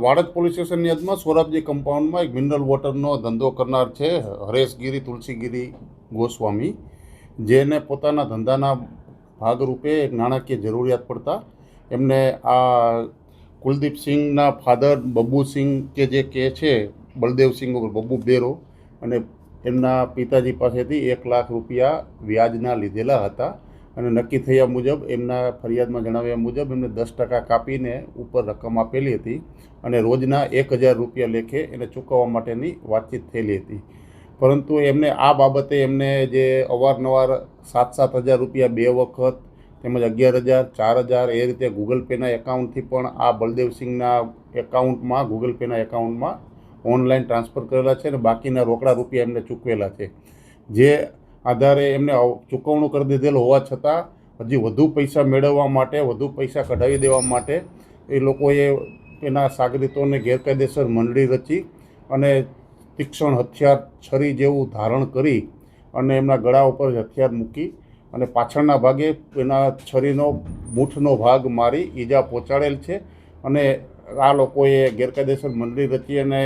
Vadaj police સ્ટેશનની હદમાં સોરાબજી કમ્પાઉન્ડમાં એક mineral વોટરનો ધંધો કરનાર છે હરેશગીરી તુલસીગીરી ગોસ્વામી, જેને પોતાના ધંધાના ભાગરૂપે એક નાણાકીય જરૂરિયાત પડતા એમને આ કુલદીપસિંહના ફાધર બબ્બુસિંહ કે જે કહે છે બલદેવસિંહ બબ્બુ બેરો, અને એમના પિતાજી પાસેથી 1 લાખ રૂપિયા વ્યાજના લીધેલા હતા અને નક્કી થયા મુજબ એમના ફરિયાદમાં જણાવ્યા મુજબ એમને 10% કાપીને ઉપર રકમ આપેલી હતી અને રોજના 1000 રૂપિયા લેખે એને ચૂકવવા માટેની વાતચીત થયેલી હતી. પરંતુ એમને આ બાબતે એમને જે અવારનવાર 7,000 રૂપિયા 2 વખત તેમજ 11,000 4,000 એ રીતે ગૂગલ પેના એકાઉન્ટથી પણ આ બલદેવસિંહના એકાઉન્ટમાં ગૂગલ પેના એકાઉન્ટમાં ઓનલાઈન ટ્રાન્સફર કરેલા છે અને બાકીના રોકડા રૂપિયા એમને ચૂકવેલા છે. જે આધારે એમને ચૂકવણું કરી દીધેલ હોવા છતાં હજી વધુ પૈસા મેળવવા માટે, વધુ પૈસા કઢાવી દેવા માટે એ લોકોએ એના સાગરીતોને ગેરકાયદેસર મંડળી રચી અને તીક્ષ્ણ હથિયાર છરી જેવું ધારણ કરી અને એમના ગળા ઉપર હથિયાર મૂકી અને પાછળના ભાગે એના છરીનો મૂઠનો ભાગ મારી ઈજા પહોંચાડેલ છે. અને આ લોકોએ ગેરકાયદેસર મંડળી રચી અને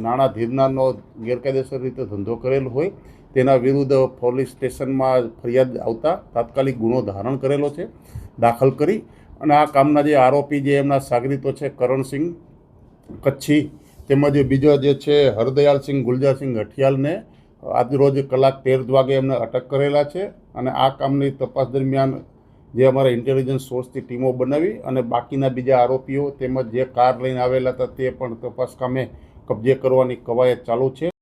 નાણાં ધીરનારનો ગેરકાયદેસર રીતે ધંધો કરેલો હોય તેના વિરુદ્ધ પોલીસ સ્ટેશનમાં ફરિયાદ આવતા તાત્કાલિક ગુનો ધારણ કરેલો છે, દાખલ કરી અને આ કામના જે આરોપી જે એમના સાગરીતો છે કરણસિંહ કચ્છી તેમજ બીજો જે છે હરદયાલસિંહ ગુલજારસિંહ ગઠિયાલને આજરોજ કલાક 13 વાગે એમને અટક કરેલા છે. અને આ કામની તપાસ દરમિયાન જે અમારા ઇન્ટેલિજન્સ સોર્સથી ટીમો બનાવી અને બાકીના બીજા આરોપીઓ તેમજ જે કાર લઈને આવેલા હતા તે પણ તપાસ કામે કબજે કરવાની કવાયત ચાલુ છે.